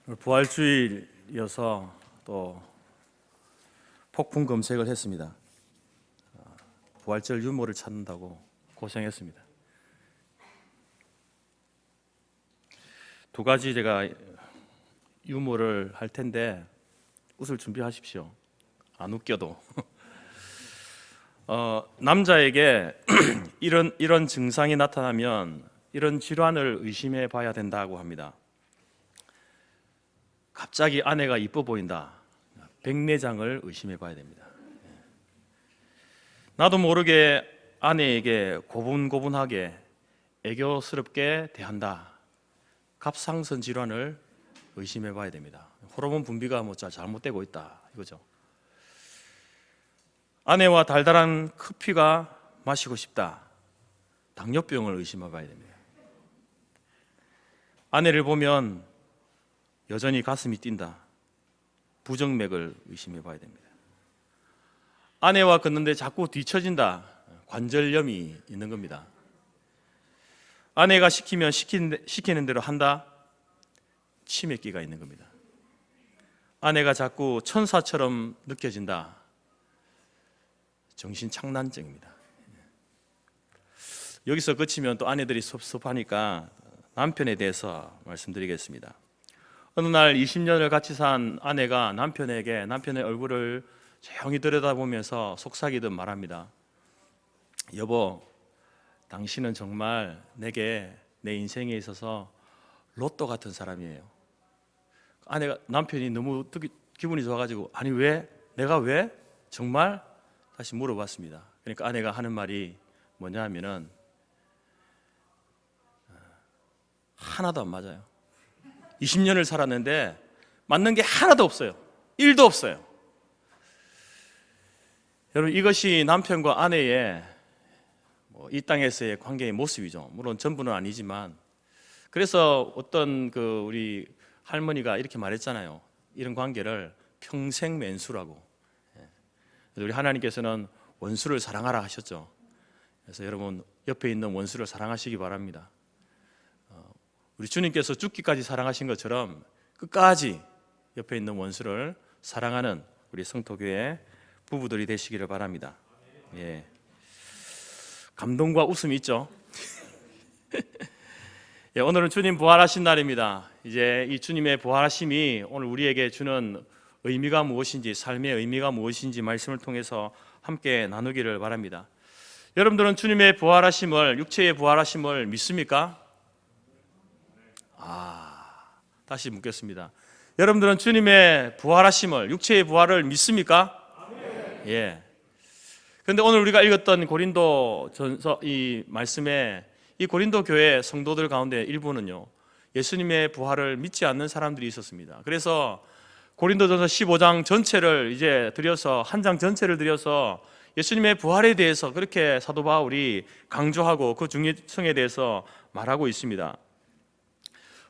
부활주일이어서 또 폭풍 검색을 했습니다. 부활절 유머를 찾는다고 고생했습니다. 두 가지 제가 유머를 할 텐데 웃을 준비하십시오. 안 웃겨도. 남자에게 이런 증상이 나타나면 이런 질환을 의심해 봐야 된다고 합니다. 갑자기 아내가 이뻐 보인다. 백내장을 의심해 봐야 됩니다. 나도 모르게 아내에게 고분고분하게 애교스럽게 대한다. 갑상선 질환을 의심해 봐야 됩니다. 호르몬 분비가 잘못되고 있다 이거죠. 아내와 달달한 커피가 마시고 싶다. 당뇨병을 의심해 봐야 됩니다. 아내를 보면 여전히 가슴이 뛴다. 부정맥을 의심해 봐야 됩니다. 아내와 걷는데 자꾸 뒤처진다. 관절염이 있는 겁니다. 아내가 시키면 시키는 대로 한다. 치매기가 있는 겁니다. 아내가 자꾸 천사처럼 느껴진다. 정신착란증입니다. 여기서 그치면 또 아내들이 섭섭하니까 남편에 대해서 말씀드리겠습니다. 어느 날 20년을 같이 산 아내가 남편에게 남편의 얼굴을 조용히 들여다보면서 속삭이듯 말합니다. 여보, 당신은 정말 내게 내 인생에 있어서 로또 같은 사람이에요. 남편이 너무 기분이 좋아가지고 아니 왜? 내가 왜? 정말? 다시 물어봤습니다. 그러니까 아내가 하는 말이 뭐냐 하면은 하나도 안 맞아요. 20년을 살았는데 맞는 게 하나도 없어요. 1도 없어요. 여러분, 이것이 남편과 아내의 이 땅에서의 관계의 모습이죠. 물론 전부는 아니지만. 그래서 어떤 우리 할머니가 이렇게 말했잖아요. 이런 관계를 평생맨수라고. 우리 하나님께서는 원수를 사랑하라 하셨죠. 그래서 여러분, 옆에 있는 원수를 사랑하시기 바랍니다. 우리 주님께서 죽기까지 사랑하신 것처럼 끝까지 옆에 있는 원수를 사랑하는 우리 성토교회 부부들이 되시기를 바랍니다. 예. 감동과 웃음이 있죠. 예, 오늘은 주님 부활하신 날입니다. 이제 이 주님의 부활하심이 오늘 우리에게 주는 의미가 무엇인지, 삶의 의미가 무엇인지 말씀을 통해서 함께 나누기를 바랍니다. 여러분들은 주님의 부활하심을, 육체의 부활하심을 믿습니까? 다시 묻겠습니다. 여러분들은 주님의 부활하심을, 육체의 부활을 믿습니까? 예. 그런데 오늘 우리가 읽었던 고린도전서 이 말씀에 이 고린도 교회 성도들 가운데 일부는요, 예수님의 부활을 믿지 않는 사람들이 있었습니다. 그래서 고린도전서 15장 전체를 이제 들여서 한 장 전체를 들여서 예수님의 부활에 대해서 그렇게 사도 바울이 강조하고 그 중요성에 대해서 말하고 있습니다.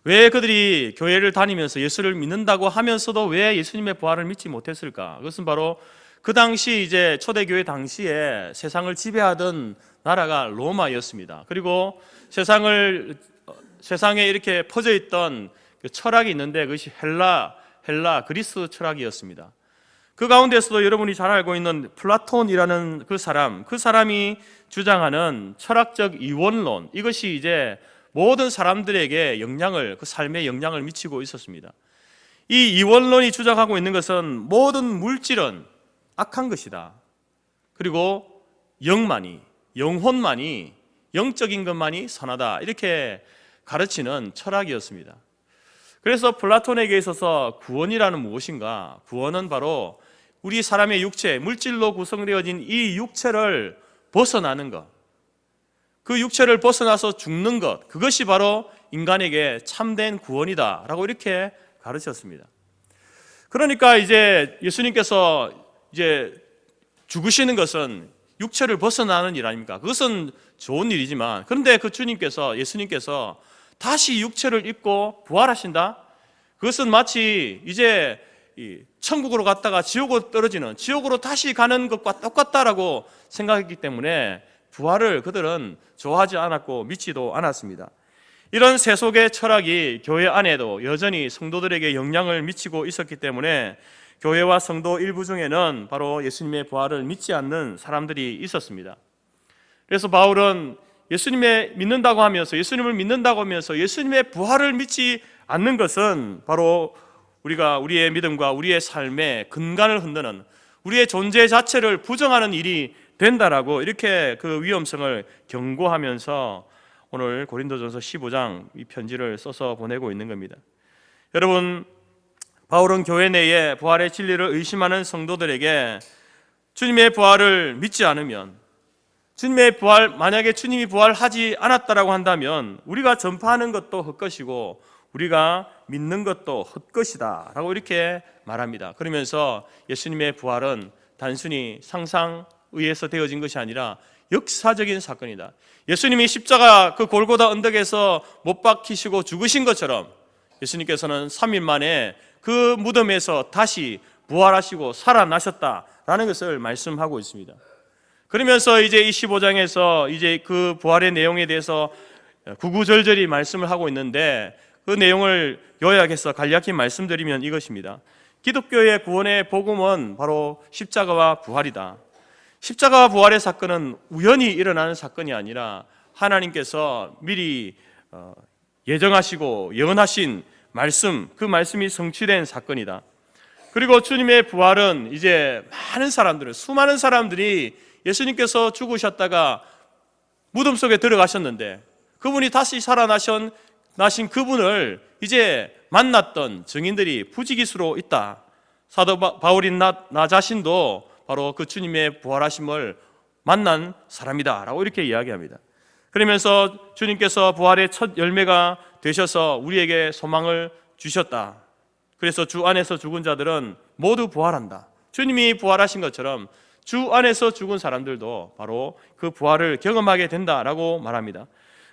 왜 그들이 교회를 다니면서 예수를 믿는다고 하면서도 왜 예수님의 부활을 믿지 못했을까? 그것은 바로 그 당시 이제 초대교회 당시에 세상을 지배하던 나라가 로마였습니다. 그리고 세상에 이렇게 퍼져 있던 철학이 있는데 그것이 헬라 그리스 철학이었습니다. 그 가운데서도 여러분이 잘 알고 있는 플라톤이라는 그 사람이 주장하는 철학적 이원론, 이것이 이제 모든 사람들에게 그 삶에 영향을 미치고 있었습니다. 이 이원론이 주장하고 있는 것은 모든 물질은 악한 것이다. 그리고 영혼만이, 영적인 것만이 선하다. 이렇게 가르치는 철학이었습니다. 그래서 플라톤에게 있어서 구원이라는 무엇인가? 구원은 바로 우리 사람의 육체, 물질로 구성되어진 이 육체를 벗어나는 것. 그 육체를 벗어나서 죽는 것, 그것이 바로 인간에게 참된 구원이다 라고 이렇게 가르쳤습니다. 그러니까 이제 예수님께서 이제 죽으시는 것은 육체를 벗어나는 일 아닙니까? 그것은 좋은 일이지만, 그런데 예수님께서 다시 육체를 입고 부활하신다? 그것은 마치 이제 천국으로 갔다가 지옥으로 다시 가는 것과 똑같다라고 생각했기 때문에 부활을 그들은 좋아하지 않았고 믿지도 않았습니다. 이런 세속의 철학이 교회 안에도 여전히 성도들에게 영향을 미치고 있었기 때문에 교회와 성도 일부 중에는 바로 예수님의 부활을 믿지 않는 사람들이 있었습니다. 그래서 바울은 예수님을 믿는다고 하면서 예수님의 부활을 믿지 않는 것은 바로 우리가 우리의 믿음과 우리의 삶의 근간을 흔드는, 우리의 존재 자체를 부정하는 일이 된다라고 이렇게 그 위험성을 경고하면서 오늘 고린도전서 15장 이 편지를 써서 보내고 있는 겁니다. 여러분, 바울은 교회 내에 부활의 진리를 의심하는 성도들에게 주님의 부활을 믿지 않으면, 만약에 주님이 부활하지 않았다라고 한다면 우리가 전파하는 것도 헛것이고 우리가 믿는 것도 헛것이다 라고 이렇게 말합니다. 그러면서 예수님의 부활은 단순히 상상 의해서 되어진 것이 아니라 역사적인 사건이다. 예수님이 십자가 그 골고다 언덕에서 못 박히시고 죽으신 것처럼 예수님께서는 3일 만에 그 무덤에서 다시 부활하시고 살아나셨다라는 것을 말씀하고 있습니다. 그러면서 이제 이 15장에서 이제 그 부활의 내용에 대해서 구구절절히 말씀을 하고 있는데, 그 내용을 요약해서 간략히 말씀드리면 이것입니다. 기독교의 구원의 복음은 바로 십자가와 부활이다. 십자가와 부활의 사건은 우연히 일어나는 사건이 아니라 하나님께서 미리 예정하시고 예언하신 말씀, 그 말씀이 성취된 사건이다. 그리고 주님의 부활은 이제 수많은 사람들이 예수님께서 죽으셨다가 무덤 속에 들어가셨는데 그분이 다시 살아나신 그분을 이제 만났던 증인들이 부지기수로 있다. 사도 바울인 나 자신도 바로 그 주님의 부활하심을 만난 사람이다 라고 이렇게 이야기합니다. 그러면서 주님께서 부활의 첫 열매가 되셔서 우리에게 소망을 주셨다. 그래서 주 안에서 죽은 자들은 모두 부활한다. 주님이 부활하신 것처럼 주 안에서 죽은 사람들도 바로 그 부활을 경험하게 된다라고 말합니다.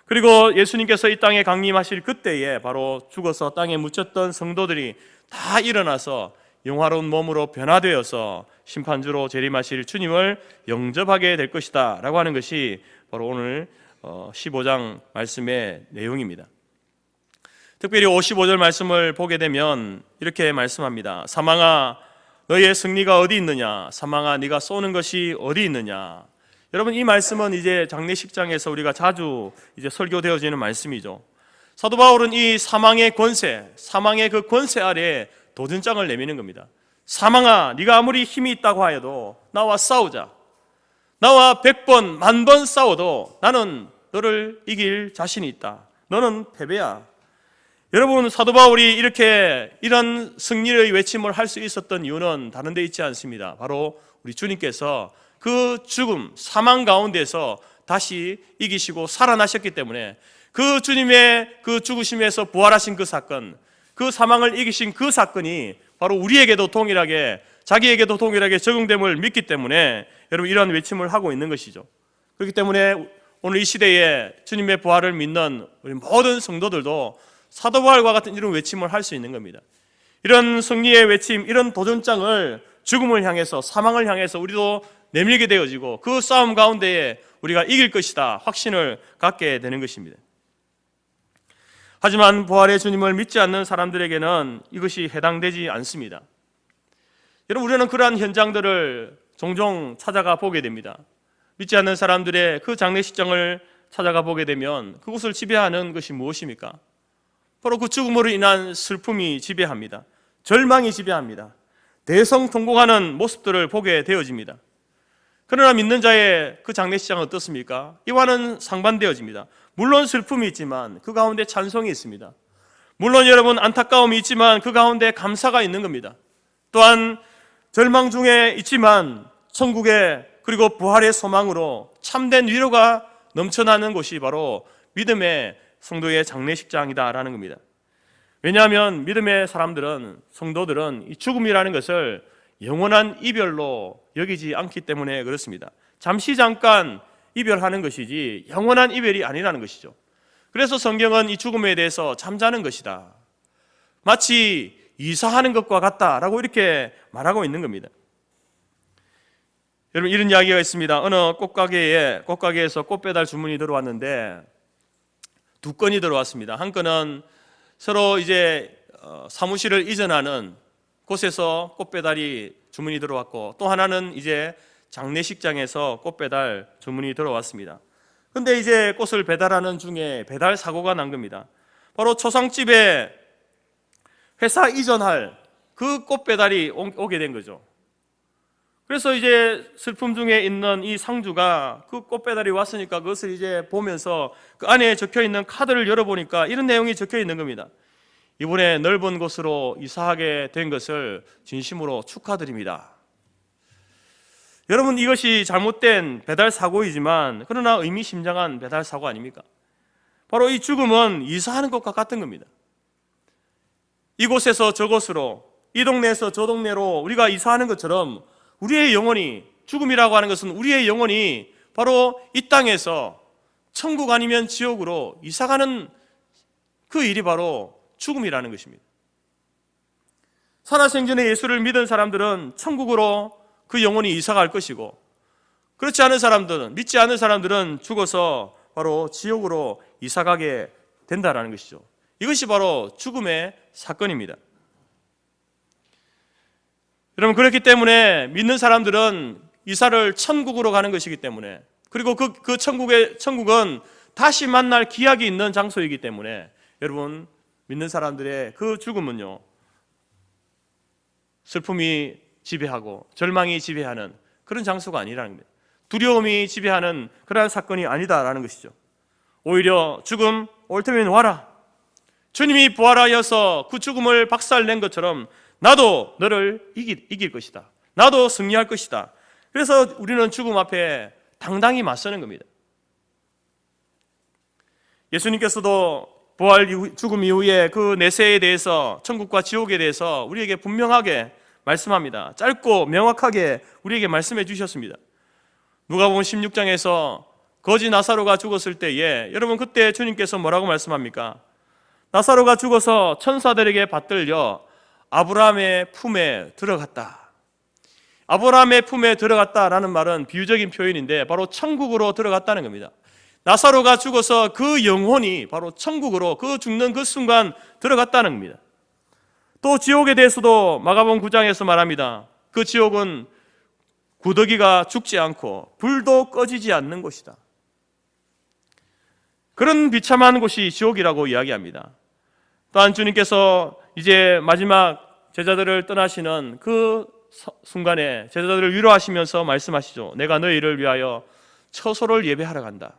그리고 예수님께서 이 땅에 강림하실 그때에 바로 죽어서 땅에 묻혔던 성도들이 다 일어나서 영화로운 몸으로 변화되어서 심판주로 재림하실 주님을 영접하게 될 것이다 라고 하는 것이 바로 오늘 15장 말씀의 내용입니다. 특별히 55절 말씀을 보게 되면 이렇게 말씀합니다. 사망아 너희의 승리가 어디 있느냐? 사망아 네가 쏘는 것이 어디 있느냐? 여러분, 이 말씀은 이제 장례식장에서 우리가 자주 이제 설교되어지는 말씀이죠. 사도 바울은 이 사망의 그 권세 아래에 도전장을 내미는 겁니다. 사망아 네가 아무리 힘이 있다고 하여도 나와 싸우자. 나와 100번, 10,000번 싸워도 나는 너를 이길 자신이 있다. 너는 패배야. 여러분, 사도 바울이 이런 승리의 외침을 할 수 있었던 이유는 다른 데 있지 않습니다. 바로 우리 주님께서 그 죽음, 사망 가운데서 다시 이기시고 살아나셨기 때문에 그 주님의 그 죽으심에서 부활하신 그 사건, 그 사망을 이기신 그 사건이 바로 우리에게도 동일하게, 자기에게도 동일하게 적용됨을 믿기 때문에 여러분 이러한 외침을 하고 있는 것이죠. 그렇기 때문에 오늘 이 시대에 주님의 부활을 믿는 우리 모든 성도들도 사도 바울과 같은 이런 외침을 할 수 있는 겁니다. 이런 승리의 외침, 이런 도전장을 죽음을 향해서, 사망을 향해서 우리도 내밀게 되어지고 그 싸움 가운데에 우리가 이길 것이다 확신을 갖게 되는 것입니다. 하지만 부활의 주님을 믿지 않는 사람들에게는 이것이 해당되지 않습니다. 여러분, 우리는 그러한 현장들을 종종 찾아가 보게 됩니다. 믿지 않는 사람들의 그 장례식장을 찾아가 보게 되면 그곳을 지배하는 것이 무엇입니까? 바로 그 죽음으로 인한 슬픔이 지배합니다. 절망이 지배합니다. 대성통곡하는 모습들을 보게 되어집니다. 그러나 믿는 자의 그 장례식장은 어떻습니까? 이와는 상반되어집니다. 물론 슬픔이 있지만 그 가운데 찬송이 있습니다. 물론 여러분 안타까움이 있지만 그 가운데 감사가 있는 겁니다. 또한 절망 중에 있지만 천국의 그리고 부활의 소망으로 참된 위로가 넘쳐나는 곳이 바로 믿음의 성도의 장례식장이다라는 겁니다. 왜냐하면 믿음의 사람들은, 성도들은 이 죽음이라는 것을 영원한 이별로 여기지 않기 때문에 그렇습니다. 잠깐 이별하는 것이지 영원한 이별이 아니라는 것이죠. 그래서 성경은 이 죽음에 대해서 잠자는 것이다, 마치 이사하는 것과 같다라고 이렇게 말하고 있는 겁니다. 여러분, 이런 이야기가 있습니다. 어느 꽃가게에서 꽃배달 주문이 들어왔는데 두 건이 들어왔습니다. 한 건은 서로 이제 사무실을 이전하는 곳에서 꽃배달이 주문이 들어왔고, 또 하나는 이제 장례식장에서 꽃배달 주문이 들어왔습니다. 근데 이제 꽃을 배달하는 중에 배달 사고가 난 겁니다. 바로 초상집에 회사 이전할 그 꽃배달이 오게 된 거죠. 그래서 이제 슬픔 중에 있는 이 상주가 그 꽃배달이 왔으니까 그것을 이제 보면서 그 안에 적혀 있는 카드를 열어보니까 이런 내용이 적혀 있는 겁니다. 이번에 넓은 곳으로 이사하게 된 것을 진심으로 축하드립니다. 여러분, 이것이 잘못된 배달 사고이지만 그러나 의미심장한 배달 사고 아닙니까? 바로 이 죽음은 이사하는 것과 같은 겁니다. 이곳에서 저곳으로, 이 동네에서 저 동네로 우리가 이사하는 것처럼 우리의 영혼이, 죽음이라고 하는 것은 우리의 영혼이 바로 이 땅에서 천국 아니면 지옥으로 이사가는 그 일이 바로 죽음이라는 것입니다. 살아생전에 예수를 믿은 사람들은 천국으로 그 영혼이 이사갈 것이고, 그렇지 않은 사람들은, 믿지 않은 사람들은 죽어서 바로 지옥으로 이사가게 된다는 것이죠. 이것이 바로 죽음의 사건입니다. 여러분, 그렇기 때문에 믿는 사람들은 이사를 천국으로 가는 것이기 때문에, 그리고 그 천국은 다시 만날 기약이 있는 장소이기 때문에, 여러분, 믿는 사람들의 그 죽음은요, 슬픔이 지배하고 절망이 지배하는 그런 장소가 아니라는 겁니다. 두려움이 지배하는 그러한 사건이 아니다라는 것이죠. 오히려 죽음, 올 테면 와라. 주님이 부활하여서 그 죽음을 박살낸 것처럼 나도 너를 이길 것이다. 나도 승리할 것이다. 그래서 우리는 죽음 앞에 당당히 맞서는 겁니다. 예수님께서도 부활 이후, 죽음 이후에 그 내세에 대해서, 천국과 지옥에 대해서 우리에게 분명하게 말씀합니다. 짧고 명확하게 우리에게 말씀해 주셨습니다. 누가복음 16장에서 거지 나사로가 죽었을 때에, 여러분, 그때 주님께서 뭐라고 말씀합니까? 나사로가 죽어서 천사들에게 받들려 아브라함의 품에 들어갔다. 아브라함의 품에 들어갔다라는 말은 비유적인 표현인데 바로 천국으로 들어갔다는 겁니다. 나사로가 죽어서 그 영혼이 바로 천국으로, 그 죽는 그 순간 들어갔다는 겁니다. 또 지옥에 대해서도 마가복음 9장에서 말합니다. 그 지옥은 구더기가 죽지 않고 불도 꺼지지 않는 곳이다. 그런 비참한 곳이 지옥이라고 이야기합니다. 또한 주님께서 이제 마지막 제자들을 떠나시는 그 순간에 제자들을 위로하시면서 말씀하시죠. 내가 너희를 위하여 처소를 예배하러 간다.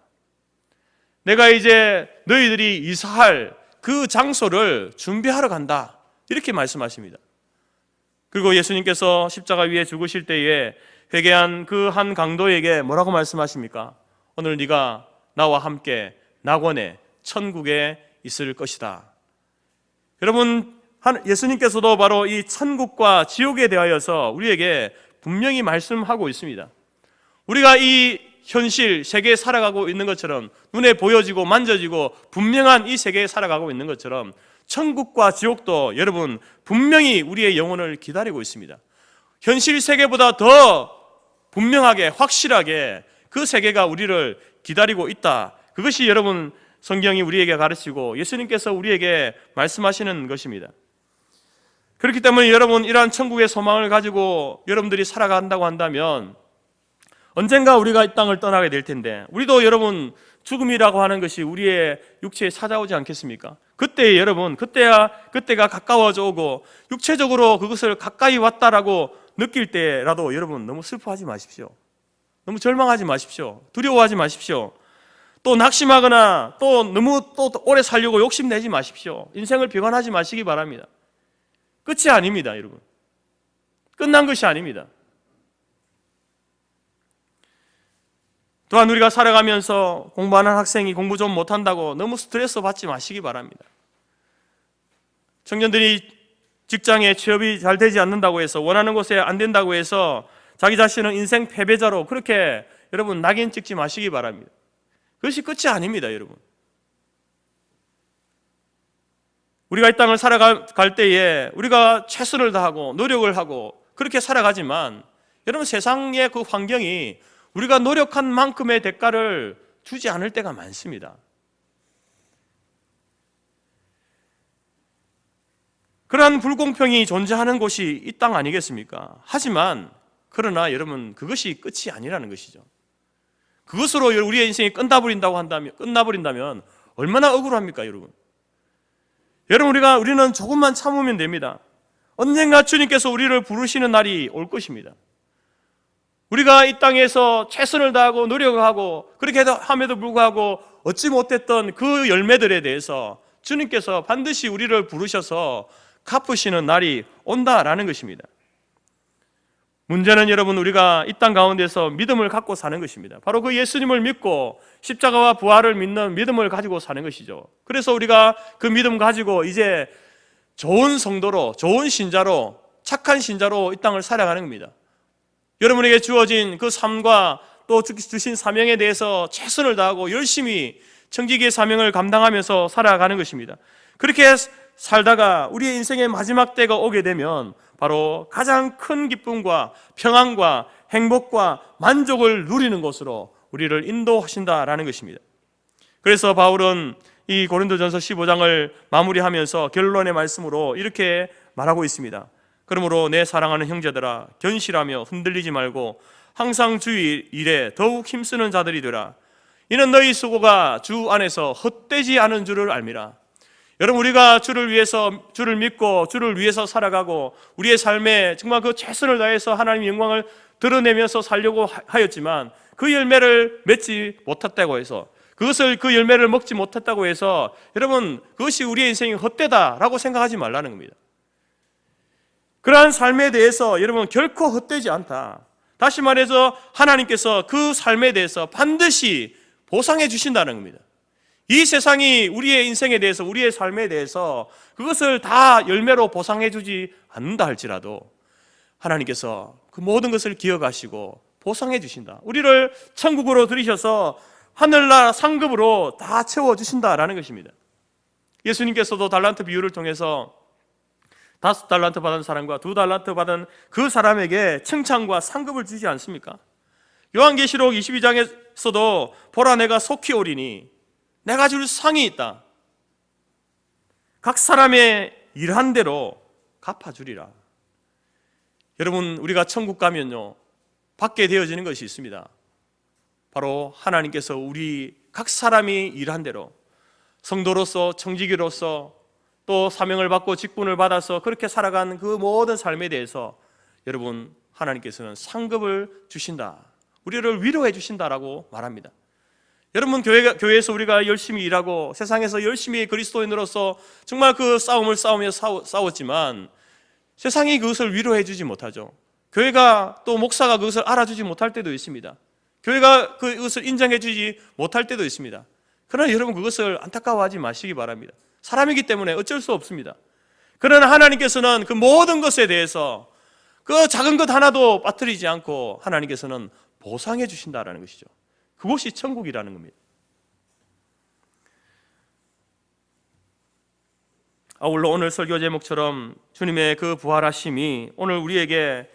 내가 이제 너희들이 이사할 그 장소를 준비하러 간다. 이렇게 말씀하십니다. 그리고 예수님께서 십자가 위에 죽으실 때에 회개한 그 한 강도에게 뭐라고 말씀하십니까? 오늘 네가 나와 함께 낙원에, 천국에 있을 것이다. 여러분, 예수님께서도 바로 이 천국과 지옥에 대하여서 우리에게 분명히 말씀하고 있습니다. 우리가 이 현실 세계에 살아가고 있는 것처럼, 눈에 보여지고 만져지고 분명한 이 세계에 살아가고 있는 것처럼 천국과 지옥도 여러분 분명히 우리의 영혼을 기다리고 있습니다. 현실 세계보다 더 분명하게, 확실하게 그 세계가 우리를 기다리고 있다. 그것이 여러분 성경이 우리에게 가르치고 예수님께서 우리에게 말씀하시는 것입니다. 그렇기 때문에 여러분, 이러한 천국의 소망을 가지고 여러분들이 살아간다고 한다면 언젠가 우리가 이 땅을 떠나게 될 텐데, 우리도 여러분 죽음이라고 하는 것이 우리의 육체에 찾아오지 않겠습니까? 그때 여러분, 그때가 가까워져 오고 육체적으로 그것을 가까이 왔다라고 느낄 때라도 여러분 너무 슬퍼하지 마십시오. 너무 절망하지 마십시오. 두려워하지 마십시오. 또 낙심하거나 또 너무 또 오래 살려고 욕심내지 마십시오. 인생을 비관하지 마시기 바랍니다. 끝이 아닙니다, 여러분. 끝난 것이 아닙니다. 또한 우리가 살아가면서 공부하는 학생이 공부 좀 못한다고 너무 스트레스 받지 마시기 바랍니다. 청년들이 직장에 취업이 잘 되지 않는다고 해서, 원하는 곳에 안 된다고 해서 자기 자신은 인생 패배자로 그렇게 여러분 낙인 찍지 마시기 바랍니다. 그것이 끝이 아닙니다, 여러분. 우리가 이 땅을 살아갈 때에 우리가 최선을 다하고 노력을 하고 그렇게 살아가지만, 여러분 세상의 그 환경이 우리가 노력한 만큼의 대가를 주지 않을 때가 많습니다. 그러한 불공평이 존재하는 곳이 이 땅 아니겠습니까? 하지만 그러나 여러분, 그것이 끝이 아니라는 것이죠. 그것으로 우리의 인생이 끝나버린다면 얼마나 억울합니까, 여러분? 여러분, 우리는 조금만 참으면 됩니다. 언젠가 주님께서 우리를 부르시는 날이 올 것입니다. 우리가 이 땅에서 최선을 다하고 노력하고 그렇게 함에도 불구하고 얻지 못했던 그 열매들에 대해서 주님께서 반드시 우리를 부르셔서 갚으시는 날이 온다라는 것입니다. 문제는 여러분, 우리가 이 땅 가운데서 믿음을 갖고 사는 것입니다. 바로 그 예수님을 믿고 십자가와 부활을 믿는 믿음을 가지고 사는 것이죠. 그래서 우리가 그 믿음 가지고 이제 좋은 성도로, 좋은 신자로, 착한 신자로 이 땅을 살아가는 겁니다. 여러분에게 주어진 그 삶과 또 주신 사명에 대해서 최선을 다하고 열심히 청지기의 사명을 감당하면서 살아가는 것입니다. 그렇게 살다가 우리의 인생의 마지막 때가 오게 되면 바로 가장 큰 기쁨과 평안과 행복과 만족을 누리는 곳으로 우리를 인도하신다라는 것입니다. 그래서 바울은 이 고린도전서 15장을 마무리하면서 결론의 말씀으로 이렇게 말하고 있습니다. 그러므로 내 사랑하는 형제들아, 견실하며 흔들리지 말고 항상 주의 일에 더욱 힘쓰는 자들이 되라. 이는 너희 수고가 주 안에서 헛되지 않은 줄을 알미라. 여러분, 우리가 주를 믿고 주를 위해서 살아가고 우리의 삶에 정말 그 최선을 다해서 하나님의 영광을 드러내면서 살려고 하였지만 그 열매를 맺지 못했다고 해서, 그 열매를 먹지 못했다고 해서 여러분, 그것이 우리의 인생이 헛되다라고 생각하지 말라는 겁니다. 그러한 삶에 대해서 여러분, 결코 헛되지 않다. 다시 말해서 하나님께서 그 삶에 대해서 반드시 보상해 주신다는 겁니다. 이 세상이 우리의 인생에 대해서, 우리의 삶에 대해서 그것을 다 열매로 보상해 주지 않는다 할지라도 하나님께서 그 모든 것을 기억하시고 보상해 주신다. 우리를 천국으로 들이셔서 하늘나라 상급으로 다 채워주신다라는 것입니다. 예수님께서도 달란트 비유를 통해서 5달란트 받은 사람과 2달란트 받은 그 사람에게 칭찬과 상급을 주지 않습니까? 요한계시록 22장에서도 보라, 내가 속히 오리니 내가 줄 상이 있다. 각 사람의 일한 대로 갚아주리라. 여러분, 우리가 천국 가면요, 받게 되어지는 것이 있습니다. 바로 하나님께서 우리 각 사람이 일한 대로 성도로서, 청지기로서, 또 사명을 받고 직분을 받아서 그렇게 살아간 그 모든 삶에 대해서 여러분, 하나님께서는 상급을 주신다, 우리를 위로해 주신다라고 말합니다. 여러분, 교회에서 우리가 열심히 일하고 세상에서 열심히 그리스도인으로서 정말 그 싸움을 싸우며 싸웠지만 세상이 그것을 위로해 주지 못하죠. 교회가 또 목사가 그것을 알아주지 못할 때도 있습니다. 교회가 그것을 인정해 주지 못할 때도 있습니다. 그러나 여러분, 그것을 안타까워하지 마시기 바랍니다. 사람이기 때문에 어쩔 수 없습니다. 그러나 하나님께서는 그 모든 것에 대해서 그 작은 것 하나도 빠뜨리지 않고 하나님께서는 보상해 주신다라는 것이죠. 그것이 천국이라는 겁니다. 아울러 오늘 설교 제목처럼 주님의 그 부활하심이 오늘 우리에게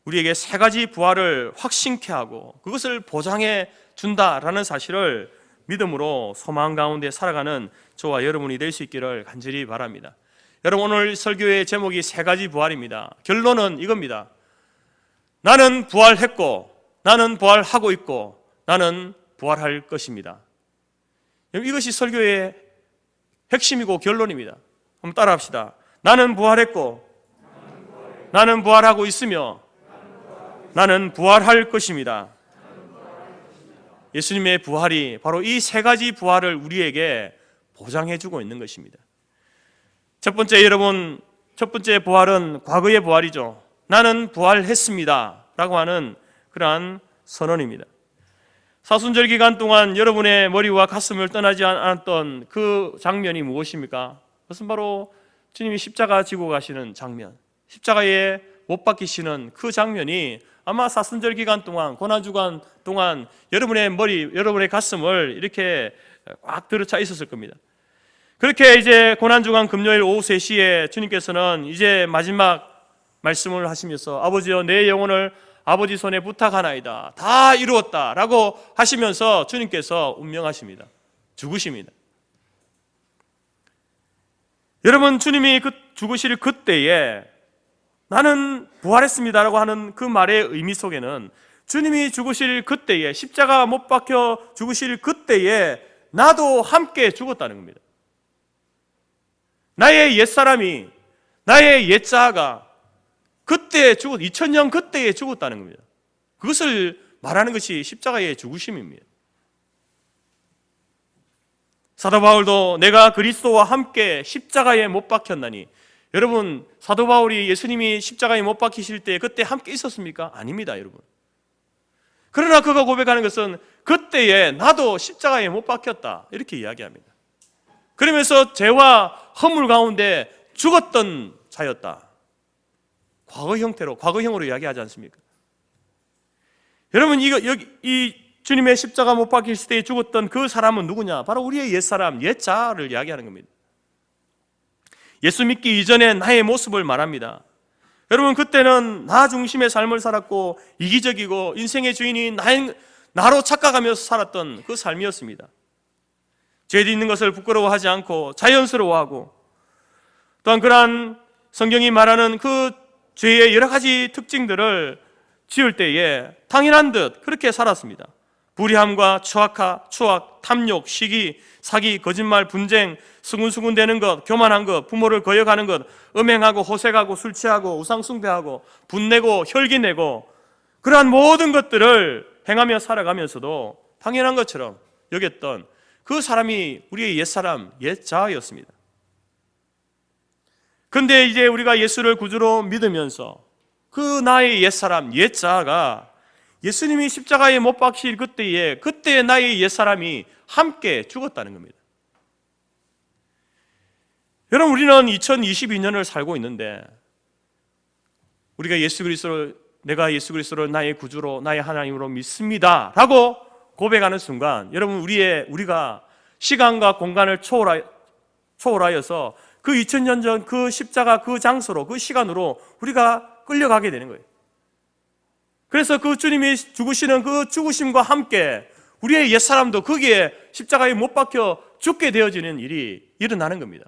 3가지 부활을 확신케 하고 그것을 보장해 준다라는 사실을 믿음으로 소망 가운데 살아가는 저와 여러분이 될 수 있기를 간절히 바랍니다. 여러분, 오늘 설교의 제목이 3가지 부활입니다. 결론은 이겁니다. 나는 부활했고, 나는 부활하고 있고, 나는 부활할 것입니다. 이것이 설교의 핵심이고 결론입니다. 한번 따라합시다. 나는 부활했고, 나는 부활하고 있으며, 나는 부활할 것입니다. 예수님의 부활이 바로 이 3가지 부활을 우리에게 보장해주고 있는 것입니다. 첫 번째 부활은 과거의 부활이죠. 나는 부활했습니다 라고 하는 그러한 선언입니다. 사순절 기간 동안 여러분의 머리와 가슴을 떠나지 않았던 그 장면이 무엇입니까? 그것은 바로 주님이 십자가 지고 가시는 장면, 십자가에 못 박히시는 그 장면이 아마 사순절 기간 동안, 고난주간 동안 여러분의 머리, 여러분의 가슴을 이렇게 꽉 들어차 있었을 겁니다. 그렇게 이제 고난주간 금요일 오후 3시에 주님께서는 이제 마지막 말씀을 하시면서 아버지여, 내 영혼을 아버지 손에 부탁하나이다, 다 이루었다 라고 하시면서 주님께서 운명하십니다. 죽으십니다. 여러분, 주님이 죽으실 그때에 나는 부활했습니다라고 하는 그 말의 의미 속에는 주님이 죽으실 그때에, 십자가 못 박혀 죽으실 그때에 나도 함께 죽었다는 겁니다. 나의 옛사람이, 나의 옛자아가 그때 2000년 그때에 죽었다는 겁니다. 그것을 말하는 것이 십자가의 죽으심입니다. 사도 바울도 내가 그리스도와 함께 십자가에 못 박혔나니, 여러분, 사도 바울이 예수님이 십자가에 못 박히실 때 그때 함께 있었습니까? 아닙니다, 여러분. 그러나 그가 고백하는 것은 그때에 나도 십자가에 못 박혔다, 이렇게 이야기합니다. 그러면서 죄와 허물 가운데 죽었던 자였다. 과거형으로 이야기하지 않습니까? 여러분, 이 주님의 십자가 못 박히실 때 죽었던 그 사람은 누구냐? 바로 우리의 옛사람, 옛자를 이야기하는 겁니다. 예수 믿기 이전에 나의 모습을 말합니다. 여러분, 그때는 나 중심의 삶을 살았고 이기적이고 인생의 주인이 나로 착각하면서 살았던 그 삶이었습니다. 죄 짓는 것을 부끄러워하지 않고 자연스러워하고, 또한 그러한 성경이 말하는 그 죄의 여러 가지 특징들을 지을 때에 당연한 듯 그렇게 살았습니다. 불의함과 추악, 탐욕, 시기, 사기, 거짓말, 분쟁, 수군수군대는 것, 교만한 것, 부모를 거역하는 것, 음행하고 호색하고 술 취하고 우상 숭배하고 분내고 혈기내고, 그러한 모든 것들을 행하며 살아가면서도 당연한 것처럼 여겼던 그 사람이 우리의 옛사람, 옛자아였습니다. 그런데 이제 우리가 예수를 구주로 믿으면서 그 나의 옛사람, 옛자아가 예수님이 십자가에 못 박히실 그때에 나의 옛사람이 함께 죽었다는 겁니다. 여러분, 우리는 2022년을 살고 있는데 우리가 내가 예수 그리스도를 나의 구주로, 나의 하나님으로 믿습니다 라고 고백하는 순간, 여러분, 우리가 시간과 공간을 초월하여서 그 2000년 전 그 십자가 그 장소로, 그 시간으로 우리가 끌려가게 되는 거예요. 그래서 그 주님이 죽으시는 그 죽으심과 함께 우리의 옛사람도 거기에 십자가에 못 박혀 죽게 되어지는 일이 일어나는 겁니다.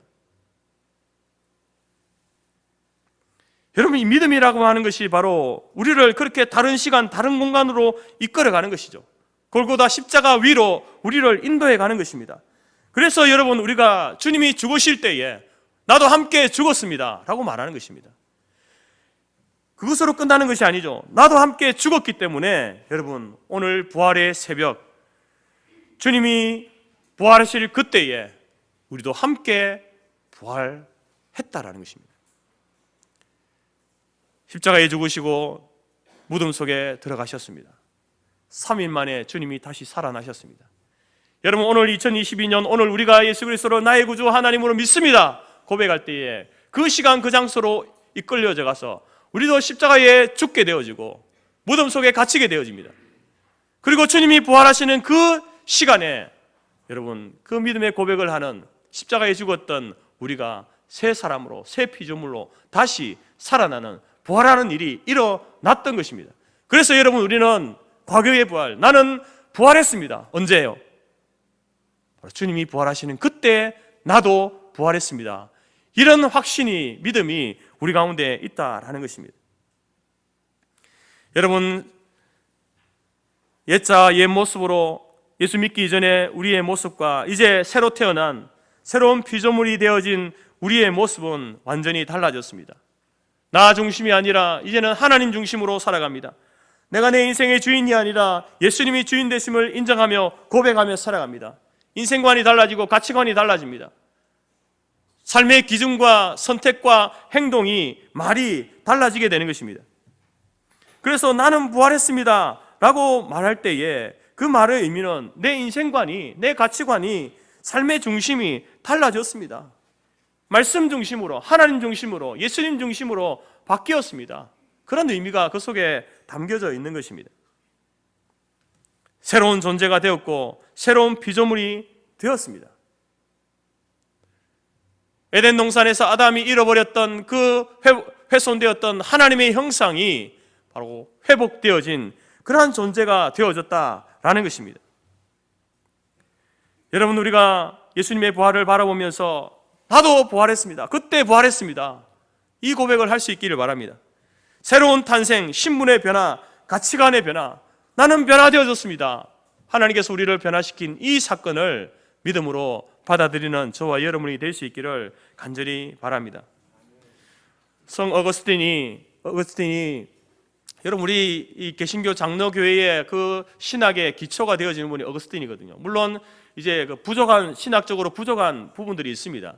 여러분, 이 믿음이라고 하는 것이 바로 우리를 그렇게 다른 시간, 다른 공간으로 이끌어가는 것이죠. 골고다 십자가 위로 우리를 인도해 가는 것입니다. 그래서 여러분, 우리가 주님이 죽으실 때에 나도 함께 죽었습니다 라고 말하는 것입니다. 그것으로 끝나는 것이 아니죠. 나도 함께 죽었기 때문에 여러분, 오늘 부활의 새벽, 주님이 부활하실 그때에 우리도 함께 부활했다라는 것입니다. 십자가에 죽으시고 무덤 속에 들어가셨습니다. 3일 만에 주님이 다시 살아나셨습니다. 여러분, 오늘 2022년 오늘 우리가 예수 그리스도를 나의 구주 하나님으로 믿습니다 고백할 때에 그 시간 그 장소로 이끌려져 가서 우리도 십자가에 죽게 되어지고 무덤 속에 갇히게 되어집니다. 그리고 주님이 부활하시는 그 시간에 여러분, 그 믿음의 고백을 하는, 십자가에 죽었던 우리가 새 사람으로, 새 피조물로 다시 살아나는, 부활하는 일이 일어났던 것입니다. 그래서 여러분, 우리는 과거의 부활, 나는 부활했습니다. 언제예요? 주님이 부활하시는 그때 나도 부활했습니다. 이런 확신이, 믿음이 우리 가운데 있다라는 것입니다. 여러분, 옛자 옛 모습으로 예수 믿기 이전에 우리의 모습과 이제 새로 태어난 새로운 피조물이 되어진 우리의 모습은 완전히 달라졌습니다. 나 중심이 아니라 이제는 하나님 중심으로 살아갑니다. 내가 내 인생의 주인이 아니라 예수님이 주인 되심을 인정하며 고백하며 살아갑니다. 인생관이 달라지고 가치관이 달라집니다. 삶의 기준과 선택과 행동이, 말이 달라지게 되는 것입니다. 그래서 나는 부활했습니다 라고 말할 때에 그 말의 의미는 내 인생관이, 내 가치관이, 삶의 중심이 달라졌습니다. 말씀 중심으로, 하나님 중심으로, 예수님 중심으로 바뀌었습니다. 그런 의미가 그 속에 담겨져 있는 것입니다. 새로운 존재가 되었고 새로운 피조물이 되었습니다. 에덴 동산에서 아담이 잃어버렸던 그 훼손되었던 하나님의 형상이 바로 회복되어진 그러한 존재가 되어졌다라는 것입니다. 여러분, 우리가 예수님의 부활을 바라보면서 나도 부활했습니다. 그때 부활했습니다. 이 고백을 할 수 있기를 바랍니다. 새로운 탄생, 신분의 변화, 가치관의 변화, 나는 변화되어졌습니다. 하나님께서 우리를 변화시킨 이 사건을 믿음으로 받아들이는 저와 여러분이 될 수 있기를 간절히 바랍니다. 성 어거스틴이 여러분 우리 이 개신교 장로교회의 그 신학의 기초가 되어지는 분이 어거스틴이거든요. 물론 이제 그 신학적으로 부족한 부분들이 있습니다.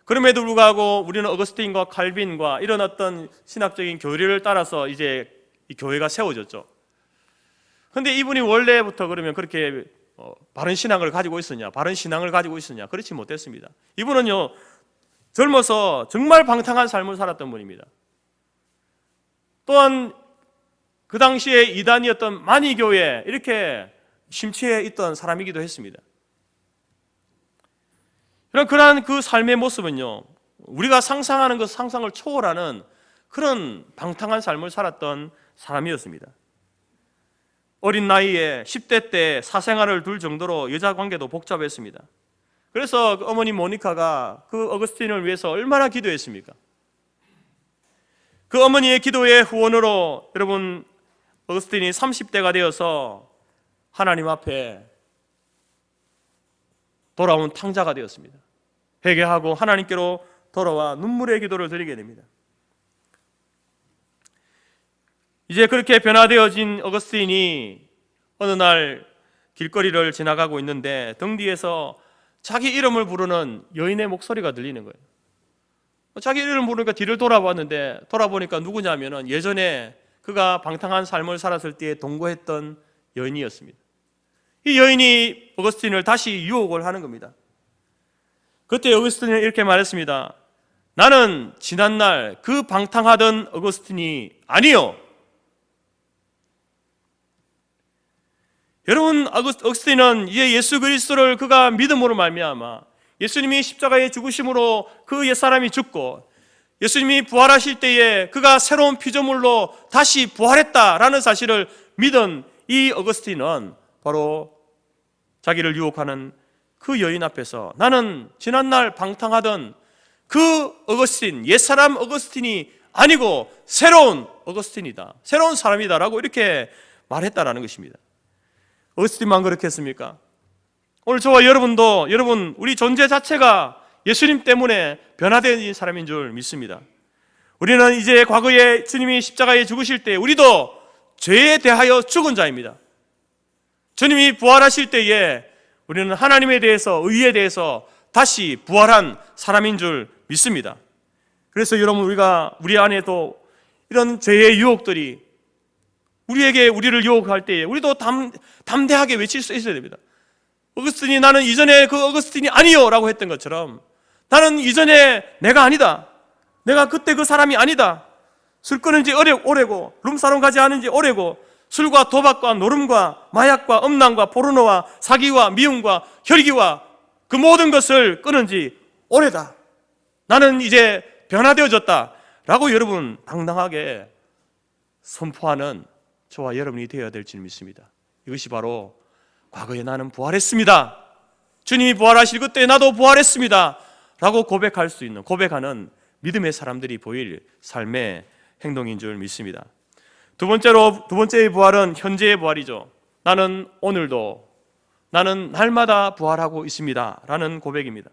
그럼에도 불구하고 우리는 어거스틴과 칼빈과 이런 어떤 신학적인 교리를 따라서 이제 이 교회가 세워졌죠. 그런데 이분이 원래부터 그러면 그렇게 바른 신앙을 가지고 있었냐, 바른 신앙을 가지고 있었냐? 그렇지 못했습니다. 이분은요, 젊어서 정말 방탕한 삶을 살았던 분입니다. 또한 그 당시에 이단이었던 만이교회 이렇게 심취해 있던 사람이기도 했습니다. 그러한 그 삶의 모습은요, 우리가 상상하는 그 상상을 초월하는 그런 방탕한 삶을 살았던 사람이었습니다. 어린 나이에 10대 때 사생활을 둘 정도로 여자 관계도 복잡했습니다. 그래서 어머니 모니카가 그 어거스틴을 위해서 얼마나 기도했습니까? 그 어머니의 기도의 후원으로 여러분 어거스틴이 30대가 되어서 하나님 앞에 돌아온 탕자가 되었습니다. 회개하고 하나님께로 돌아와 눈물의 기도를 드리게 됩니다. 이제 그렇게 변화되어진 어거스틴이 어느 날 길거리를 지나가고 있는데 등 뒤에서 자기 이름을 부르는 여인의 목소리가 들리는 거예요. 자기 이름을 부르니까 뒤를 돌아봤는데 돌아보니까 누구냐면은 예전에 그가 방탕한 삶을 살았을 때에 동거했던 여인이었습니다. 이 여인이 어거스틴을 다시 유혹을 하는 겁니다. 그때 어거스틴은 이렇게 말했습니다. 나는 지난날 그 방탕하던 어거스틴이 아니요. 여러분, 어거스틴은 예수 그리스도를 그가 믿음으로 말미암아 예수님이 십자가에 죽으심으로 그 옛사람이 죽고 예수님이 부활하실 때에 그가 새로운 피조물로 다시 부활했다라는 사실을 믿은 이 어거스틴은 바로 자기를 유혹하는 그 여인 앞에서 나는 지난날 방탕하던 그 어거스틴, 옛사람 어거스틴이 아니고 새로운 어거스틴이다, 새로운 사람이다라고 이렇게 말했다라는 것입니다. 어거스틴만 그렇게 했습니까? 오늘 저와 여러분도 우리 존재 자체가 예수님 때문에 변화된 사람인 줄 믿습니다. 우리는 이제 과거에 주님이 십자가에 죽으실 때 우리도 죄에 대하여 죽은 자입니다. 주님이 부활하실 때에 우리는 하나님에 대해서, 의에 대해서 다시 부활한 사람인 줄 믿습니다. 그래서 여러분, 우리 안에도 이런 죄의 유혹들이 우리를 유혹할 때에 우리도 담대하게 외칠 수 있어야 됩니다. 어거스틴이 나는 이전에 그 어거스틴이 아니요 라고 했던 것처럼 나는 이전에 내가 아니다, 내가 그때 그 사람이 아니다, 술 끊은 지 오래고 룸사롱 가지 않은 지 오래고 술과 도박과 노름과 마약과 음란과 포르노와 사기와 미움과 혈기와 그 모든 것을 끊은 지 오래다, 나는 이제 변화되어졌다 라고 여러분 당당하게 선포하는 저와 여러분이 되어야 될 줄 믿습니다. 이것이 바로 과거에 나는 부활했습니다, 주님이 부활하실 그때 나도 부활했습니다 라고 고백하는 믿음의 사람들이 보일 삶의 행동인 줄 믿습니다. 두 번째의 부활은 현재의 부활이죠. 나는 오늘도, 나는 날마다 부활하고 있습니다 라는 고백입니다.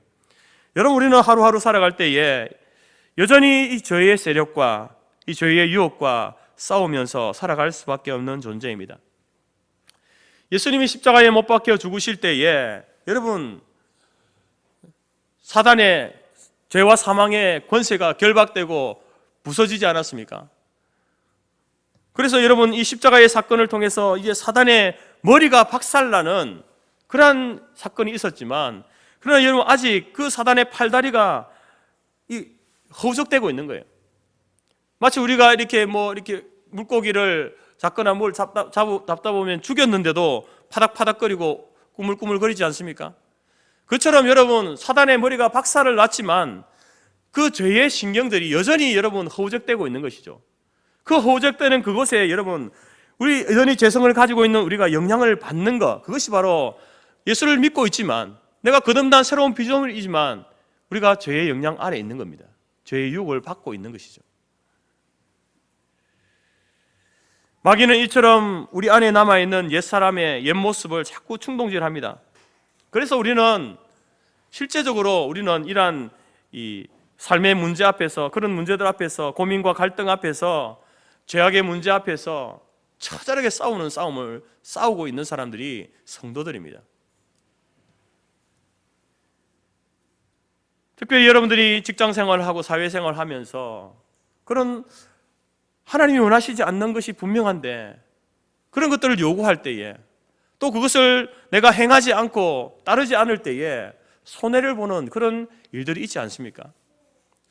여러분, 우리는 하루하루 살아갈 때에 여전히 이 죄의 세력과 이 죄의 유혹과 싸우면서 살아갈 수밖에 없는 존재입니다. 예수님이 십자가에 못 박혀 죽으실 때에 여러분, 사단의 죄와 사망의 권세가 결박되고 부서지지 않았습니까? 그래서 여러분, 이 십자가의 사건을 통해서 이제 사단의 머리가 박살나는 그러한 사건이 있었지만, 그러나 여러분, 아직 그 사단의 팔다리가 허우적대고 있는 거예요. 마치 우리가 이렇게 물고기를 잡거나 뭘 잡다 보면 죽였는데도 파닥파닥거리고 꾸물꾸물거리지 않습니까? 그처럼 여러분, 사단의 머리가 박살을 났지만 그 죄의 신경들이 여전히 여러분 허우적대고 있는 것이죠. 그 허우적대는 그곳에 여러분, 우리 여전히 죄성을 가지고 있는 우리가 영향을 받는 것, 그것이 바로 예수를 믿고 있지만, 내가 거듭난 새로운 피조물이지만 우리가 죄의 영향 아래 있는 겁니다. 죄의 유혹을 받고 있는 것이죠. 마귀는 이처럼 우리 안에 남아있는 옛사람의 옛모습을 자꾸 충동질합니다. 그래서 우리는 실제적으로 우리는 이러한 이 삶의 문제 앞에서, 그런 문제들 앞에서, 고민과 갈등 앞에서, 죄악의 문제 앞에서 처절하게 싸우는 싸움을 싸우고 있는 사람들이 성도들입니다. 특별히 여러분들이 직장생활을 하고 사회생활을 하면서 그런 하나님이 원하시지 않는 것이 분명한데 그런 것들을 요구할 때에, 또 그것을 내가 행하지 않고 따르지 않을 때에 손해를 보는 그런 일들이 있지 않습니까?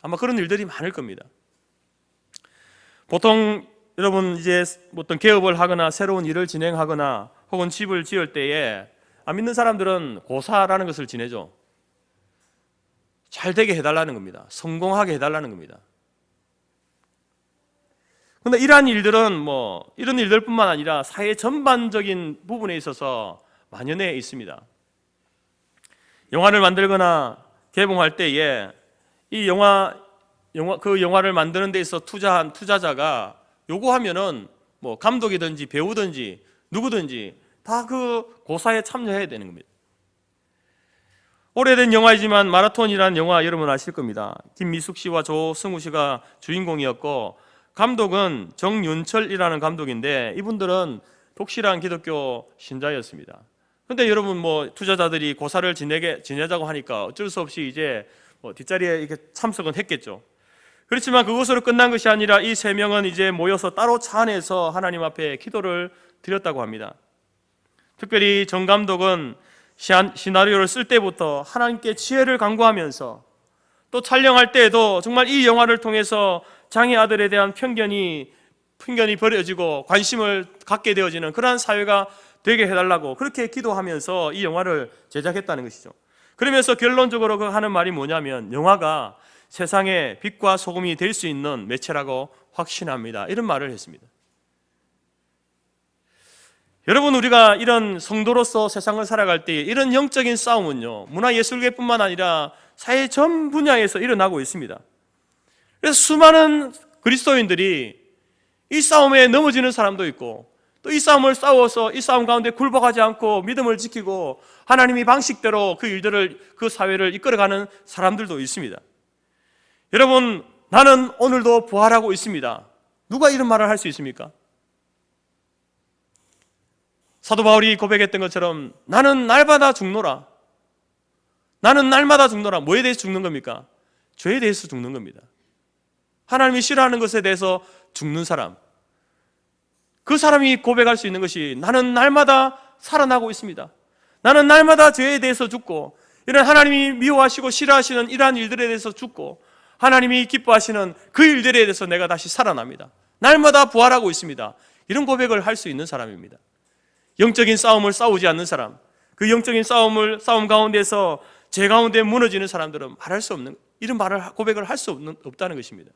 아마 그런 일들이 많을 겁니다. 보통 여러분 이제 어떤 개업을 하거나 새로운 일을 진행하거나 혹은 집을 지을 때에 안 믿는 사람들은 고사라는 것을 지내죠. 잘 되게 해달라는 겁니다. 성공하게 해달라는 겁니다. 그런데 이러한 일들은 이런 일들뿐만 아니라 사회 전반적인 부분에 있어서 만연해 있습니다. 영화를 만들거나 개봉할 때에 이 그 영화를 만드는 데 있어 투자한 투자자가 요구하면은 감독이든지 배우든지 누구든지 다 그 고사에 참여해야 되는 겁니다. 오래된 영화이지만 마라톤이라는 영화 여러분 아실 겁니다. 김미숙 씨와 조승우 씨가 주인공이었고 감독은 정윤철이라는 감독인데 이분들은 독실한 기독교 신자였습니다. 그런데 여러분 투자자들이 고사를 지내자고 하니까 어쩔 수 없이 이제 뒷자리에 이렇게 참석은 했겠죠. 그렇지만 그것으로 끝난 것이 아니라 이 세 명은 이제 모여서 따로 차 안에서 하나님 앞에 기도를 드렸다고 합니다. 특별히 정 감독은 시나리오를 쓸 때부터 하나님께 지혜를 간구하면서 또 촬영할 때에도 정말 이 영화를 통해서 장애 아들에 대한 편견이 버려지고 관심을 갖게 되어지는 그러한 사회가 되게 해달라고 그렇게 기도하면서 이 영화를 제작했다는 것이죠. 그러면서 결론적으로 그 하는 말이 뭐냐면 영화가 세상의 빛과 소금이 될 수 있는 매체라고 확신합니다. 이런 말을 했습니다. 여러분, 우리가 이런 성도로서 세상을 살아갈 때 이런 영적인 싸움은요, 문화예술계뿐만 아니라 사회 전 분야에서 일어나고 있습니다. 그래서 수많은 그리스도인들이 이 싸움에 넘어지는 사람도 있고 또 이 싸움을 싸워서 이 싸움 가운데 굴복하지 않고 믿음을 지키고 하나님이 방식대로 그 일들을, 그 사회를 이끌어가는 사람들도 있습니다. 여러분, 나는 오늘도 부활하고 있습니다. 누가 이런 말을 할 수 있습니까? 사도 바울이 고백했던 것처럼 나는 날마다 죽노라. 나는 날마다 죽노라. 뭐에 대해서 죽는 겁니까? 죄에 대해서 죽는 겁니다. 하나님이 싫어하는 것에 대해서 죽는 사람, 그 사람이 고백할 수 있는 것이 나는 날마다 살아나고 있습니다. 나는 날마다 죄에 대해서 죽고 이런 하나님이 미워하시고 싫어하시는 이러한 일들에 대해서 죽고 하나님이 기뻐하시는 그 일들에 대해서 내가 다시 살아납니다. 날마다 부활하고 있습니다. 이런 고백을 할 수 있는 사람입니다. 영적인 싸움을 싸우지 않는 사람, 그 영적인 싸움 가운데서 죄 가운데 무너지는 사람들은 말할 수 없는, 이런 고백을 할 수 없다는 것입니다.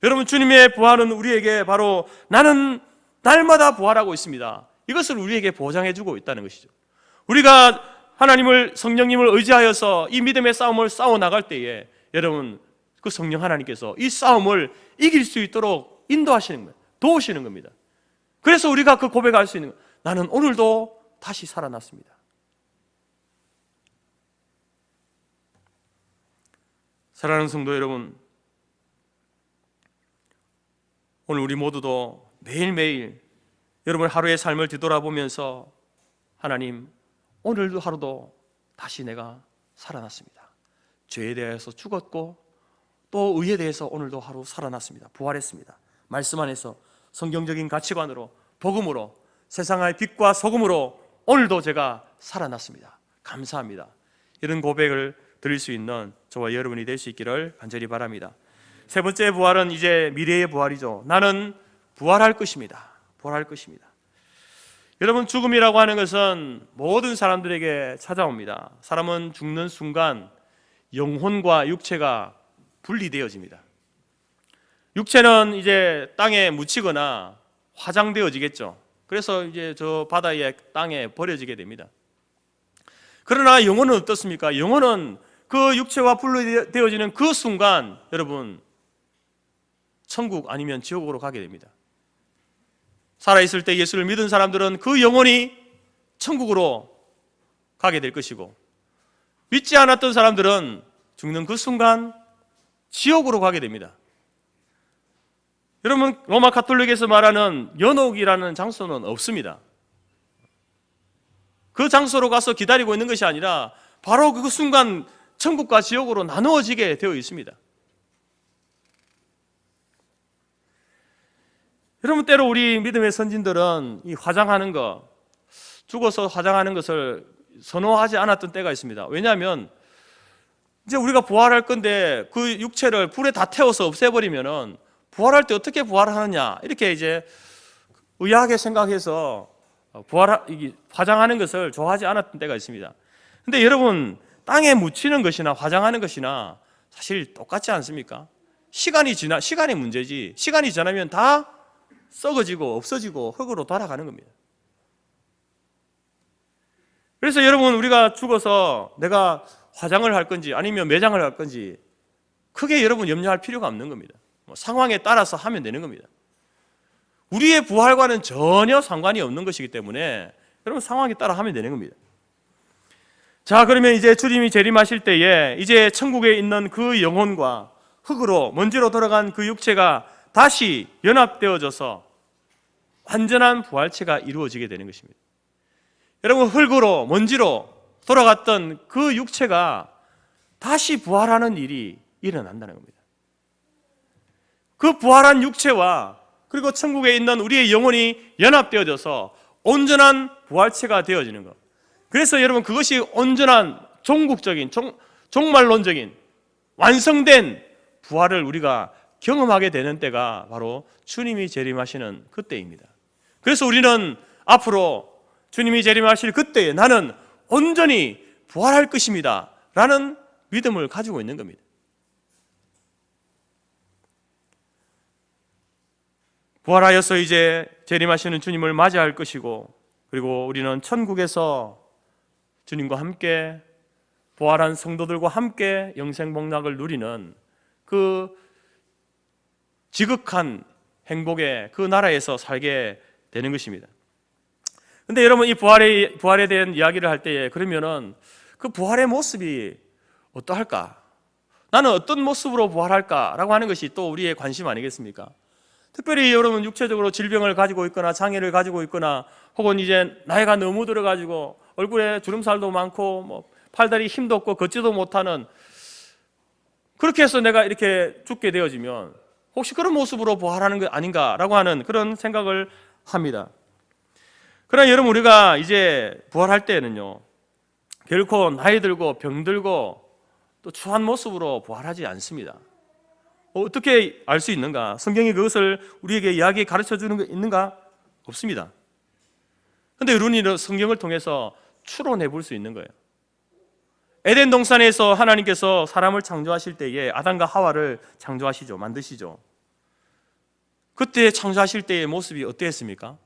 여러분, 주님의 부활은 우리에게 바로 나는 날마다 부활하고 있습니다, 이것을 우리에게 보장해주고 있다는 것이죠. 우리가 하나님을, 성령님을 의지하여서 이 믿음의 싸움을 싸워나갈 때에 여러분, 그 성령 하나님께서 이 싸움을 이길 수 있도록 인도하시는 거예요. 도우시는 겁니다. 그래서 우리가 그 고백할 수 있는 거예요. 나는 오늘도 다시 살아났습니다. 사랑하는 성도 여러분, 오늘 우리 모두도 매일매일 여러분 하루의 삶을 뒤돌아보면서 하나님, 오늘도 하루도 다시 내가 살아났습니다. 죄에 대해서 죽었고 또 의에 대해서 오늘도 하루 살아났습니다. 부활했습니다. 말씀 안에서 성경적인 가치관으로, 복음으로, 세상의 빛과 소금으로 오늘도 제가 살아났습니다. 감사합니다. 이런 고백을 드릴 수 있는 저와 여러분이 될 수 있기를 간절히 바랍니다. 세 번째 부활은 이제 미래의 부활이죠. 나는 부활할 것입니다. 부활할 것입니다. 여러분, 죽음이라고 하는 것은 모든 사람들에게 찾아옵니다. 사람은 죽는 순간 영혼과 육체가 분리되어집니다. 육체는 이제 땅에 묻히거나 화장되어지겠죠. 그래서 이제 저 바다의 땅에 버려지게 됩니다. 그러나 영혼은 어떻습니까? 영혼은 그 육체와 분리되어지는 그 순간 여러분 천국 아니면 지옥으로 가게 됩니다. 살아있을 때 예수를 믿은 사람들은 그 영혼이 천국으로 가게 될 것이고, 믿지 않았던 사람들은 죽는 그 순간 지옥으로 가게 됩니다. 여러분, 로마 가톨릭에서 말하는 연옥이라는 장소는 없습니다. 그 장소로 가서 기다리고 있는 것이 아니라 바로 그 순간 천국과 지옥으로 나누어지게 되어 있습니다. 여러분, 때로 우리 믿음의 선진들은 이 화장하는 것, 죽어서 화장하는 것을 선호하지 않았던 때가 있습니다. 왜냐하면 이제 우리가 부활할 건데 그 육체를 불에 다 태워서 없애버리면은 부활할 때 어떻게 부활하느냐, 이렇게 이제 의아하게 생각해서 화장하는 것을 좋아하지 않았던 때가 있습니다. 근데 여러분, 땅에 묻히는 것이나 화장하는 것이나 사실 똑같지 않습니까? 시간이 문제지, 시간이 지나면 다 썩어지고 없어지고 흙으로 돌아가는 겁니다. 그래서 여러분, 우리가 죽어서 내가 화장을 할 건지 아니면 매장을 할 건지 크게 여러분 염려할 필요가 없는 겁니다. 상황에 따라서 하면 되는 겁니다. 우리의 부활과는 전혀 상관이 없는 것이기 때문에 여러분 상황에 따라 하면 되는 겁니다. 자, 그러면 이제 주님이 재림하실 때에 이제 천국에 있는 그 영혼과 흙으로 먼지로 돌아간 그 육체가 다시 연합되어져서 완전한 부활체가 이루어지게 되는 것입니다. 여러분, 흙으로 먼지로 돌아갔던 그 육체가 다시 부활하는 일이 일어난다는 겁니다. 그 부활한 육체와 그리고 천국에 있는 우리의 영혼이 연합되어져서 온전한 부활체가 되어지는 것. 그래서 여러분, 그것이 온전한 종국적인 종말론적인 완성된 부활을 우리가 경험하게 되는 때가 바로 주님이 재림하시는 그때입니다. 그래서 우리는 앞으로 주님이 재림하실 그때에 나는 온전히 부활할 것입니다 라는 믿음을 가지고 있는 겁니다. 부활하여서 이제 재림하시는 주님을 맞이할 것이고, 그리고 우리는 천국에서 주님과 함께 부활한 성도들과 함께 영생복락을 누리는 그 지극한 행복의 그 나라에서 살게 되는 것입니다. 근데 여러분, 이 부활에 대한 이야기를 할 때에 그러면은 그 부활의 모습이 어떠할까? 나는 어떤 모습으로 부활할까라고 하는 것이 또 우리의 관심 아니겠습니까? 특별히 여러분, 육체적으로 질병을 가지고 있거나 장애를 가지고 있거나 혹은 이제 나이가 너무 들어가지고 얼굴에 주름살도 많고 팔다리 힘도 없고 걷지도 못하는, 그렇게 해서 내가 이렇게 죽게 되어지면 혹시 그런 모습으로 부활하는 게 아닌가라고 하는 그런 생각을 합니다. 그러나 여러분, 우리가 이제 부활할 때는요, 결코 나이 들고 병 들고 또 추한 모습으로 부활하지 않습니다. 어떻게 알 수 있는가? 성경이 그것을 우리에게 이야기 가르쳐 주는 게 있는가? 없습니다. 그런데 우리는 성경을 통해서 추론해 볼 수 있는 거예요. 에덴 동산에서 하나님께서 사람을 창조하실 때에 아담과 하와를 창조하시죠. 만드시죠. 그때 창조하실 때의 모습이 어땠습니까?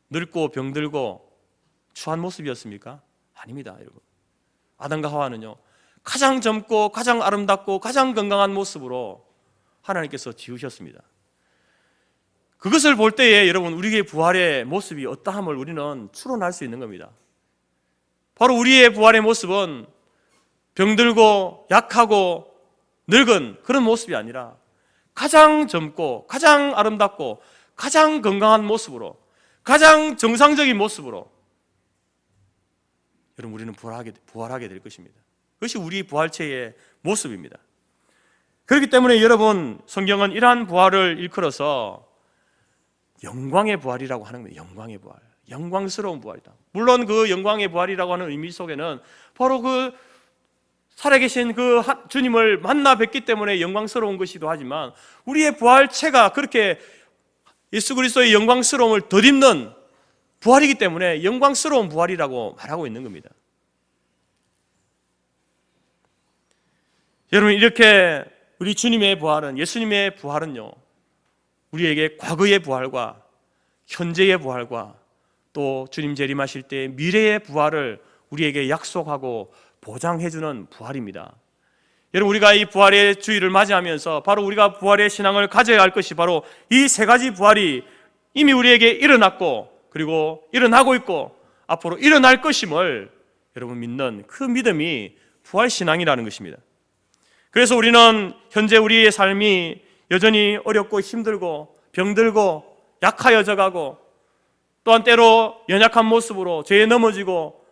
늙고 병들고 추한 모습이었습니까? 아닙니다, 여러분. 아담과 하와는요, 가장 젊고 가장 아름답고 가장 건강한 모습으로 하나님께서 지으셨습니다. 그것을 볼 때에 여러분, 우리의 부활의 모습이 어떠함을 우리는 추론할 수 있는 겁니다. 바로 우리의 부활의 모습은 병들고 약하고 늙은 그런 모습이 아니라 가장 젊고 가장 아름답고 가장 건강한 모습으로, 가장 정상적인 모습으로 여러분, 우리는 부활하게 될 것입니다. 그것이 우리 부활체의 모습입니다. 그렇기 때문에 여러분, 성경은 이러한 부활을 일컬어서 영광의 부활이라고 하는 거예요. 영광의 부활, 영광스러운 부활이다. 물론 그 영광의 부활이라고 하는 의미 속에는 바로 그 살아계신 그 주님을 만나 뵙기 때문에 영광스러운 것이기도 하지만, 우리의 부활체가 그렇게 예수 그리스도의 영광스러움을 덧입는 부활이기 때문에 영광스러운 부활이라고 말하고 있는 겁니다. 여러분, 이렇게 우리 주님의 부활은, 예수님의 부활은요, 우리에게 과거의 부활과 현재의 부활과 또 주님 재림하실 때 미래의 부활을 우리에게 약속하고 보장해주는 부활입니다. 여러분, 우리가 이 부활의 주일을 맞이하면서 바로 우리가 부활의 신앙을 가져야 할 것이 바로 이 세 가지 부활이 이미 우리에게 일어났고, 그리고 일어나고 있고 앞으로 일어날 것임을 여러분 믿는 그 믿음이 부활신앙이라는 것입니다. 그래서 우리는 현재 우리의 삶이 여전히 어렵고 힘들고 병들고 약하여져가고, 또한 때로 연약한 모습으로 죄에 넘어지고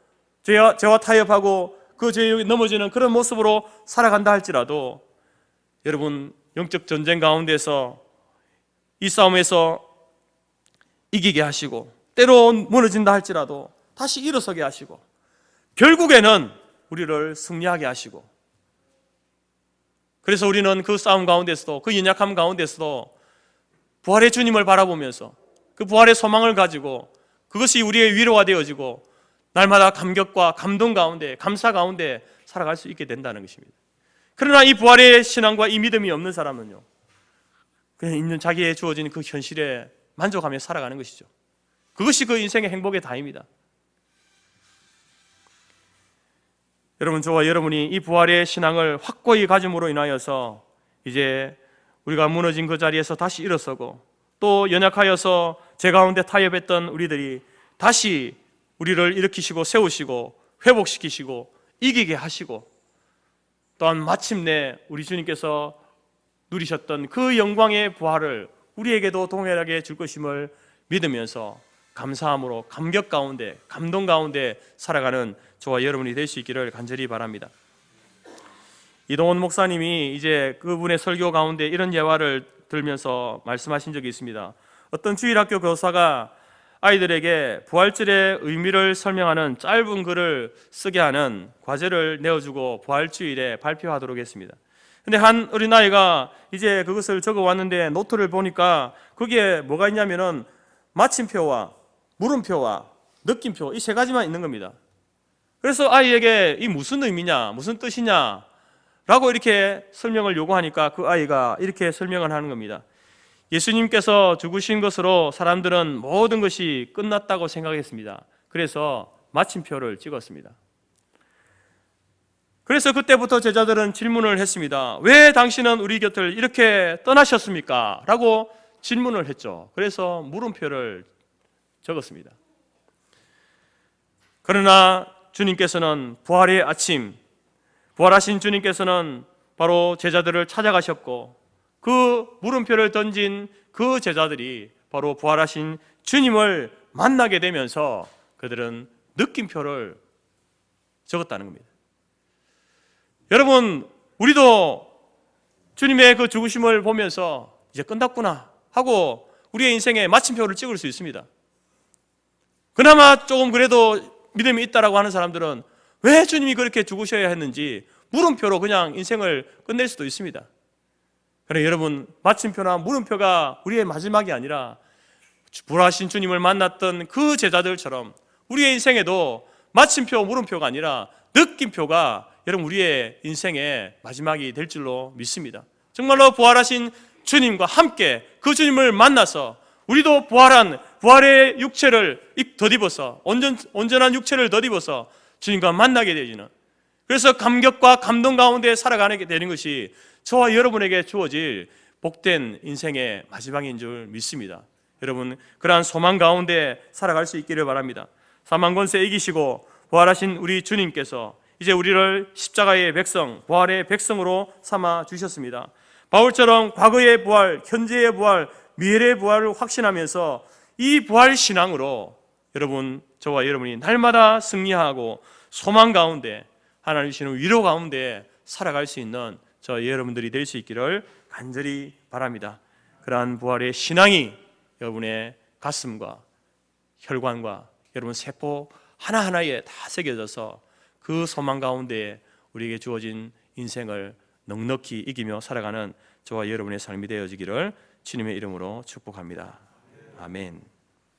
죄와 타협하고 그 죄에 넘어지는 그런 모습으로 살아간다 할지라도, 여러분 영적 전쟁 가운데서 이 싸움에서 이기게 하시고, 때로 무너진다 할지라도 다시 일어서게 하시고, 결국에는 우리를 승리하게 하시고, 그래서 우리는 그 싸움 가운데서도, 그 연약함 가운데서도 부활의 주님을 바라보면서 그 부활의 소망을 가지고 그것이 우리의 위로가 되어지고 날마다 감격과 감동 가운데, 감사 가운데 살아갈 수 있게 된다는 것입니다. 그러나 이 부활의 신앙과 이 믿음이 없는 사람은요, 그냥 있는 자기의 주어진 그 현실에 만족하며 살아가는 것이죠. 그것이 그 인생의 행복의 다입니다. 여러분, 저와 여러분이 이 부활의 신앙을 확고히 가짐으로 인하여서 이제 우리가 무너진 그 자리에서 다시 일어서고, 또 연약하여서 죄 가운데 타협했던 우리들이 다시 우리를 일으키시고 세우시고 회복시키시고 이기게 하시고, 또한 마침내 우리 주님께서 누리셨던 그 영광의 부활을 우리에게도 동일하게 줄 것임을 믿으면서 감사함으로 감격 가운데, 감동 가운데 살아가는 저와 여러분이 될 수 있기를 간절히 바랍니다. 이동원 목사님이 이제 그분의 설교 가운데 이런 예화를 들면서 말씀하신 적이 있습니다. 어떤 주일학교 교사가 아이들에게 부활절의 의미를 설명하는 짧은 글을 쓰게 하는 과제를 내어주고 부활주일에 발표하도록 했습니다. 근데 한 어린아이가 이제 그것을 적어 왔는데 노트를 보니까 거기에 뭐가 있냐면은 마침표와 물음표와 느낌표, 이 세 가지만 있는 겁니다. 그래서 아이에게 이 무슨 의미냐, 무슨 뜻이냐 라고 이렇게 설명을 요구하니까 그 아이가 이렇게 설명을 하는 겁니다. 예수님께서 죽으신 것으로 사람들은 모든 것이 끝났다고 생각했습니다. 그래서 마침표를 찍었습니다. 그래서 그때부터 제자들은 질문을 했습니다. 왜 당신은 우리 곁을 이렇게 떠나셨습니까? 라고 질문을 했죠. 그래서 물음표를 적었습니다. 그러나 주님께서는 부활의 아침, 부활하신 주님께서는 바로 제자들을 찾아가셨고, 그 물음표를 던진 그 제자들이 바로 부활하신 주님을 만나게 되면서 그들은 느낌표를 적었다는 겁니다. 여러분, 우리도 주님의 그 죽으심을 보면서 이제 끝났구나 하고 우리의 인생에 마침표를 찍을 수 있습니다. 그나마 조금 그래도 믿음이 있다라고 하는 사람들은 왜 주님이 그렇게 죽으셔야 했는지 물음표로 그냥 인생을 끝낼 수도 있습니다. 그래, 여러분, 마침표나 물음표가 우리의 마지막이 아니라 부활하신 주님을 만났던 그 제자들처럼 우리의 인생에도 마침표, 물음표가 아니라 느낌표가 여러분 우리의 인생의 마지막이 될 줄로 믿습니다. 정말로 부활하신 주님과 함께 그 주님을 만나서 우리도 부활의 육체를 덧입어서 온전한 육체를 덧입어서 주님과 만나게 되지는, 그래서 감격과 감동 가운데 살아가게 되는 것이 저와 여러분에게 주어질 복된 인생의 마지막인 줄 믿습니다. 여러분, 그러한 소망 가운데 살아갈 수 있기를 바랍니다. 사망 권세 이기시고 부활하신 우리 주님께서 이제 우리를 십자가의 백성, 부활의 백성으로 삼아 주셨습니다. 바울처럼 과거의 부활, 현재의 부활, 미래의 부활을 확신하면서 이 부활 신앙으로 여러분, 저와 여러분이 날마다 승리하고 소망 가운데, 하나님 주시는 위로 가운데 살아갈 수 있는 저 여러분들이 될 수 있기를 간절히 바랍니다. 그러한 부활의 신앙이 여러분의 가슴과 혈관과 여러분 세포 하나하나에 다 새겨져서 그 소망 가운데 우리에게 주어진 인생을 넉넉히 이기며 살아가는 저와 여러분의 삶이 되어지기를 주님의 이름으로 축복합니다. 아멘.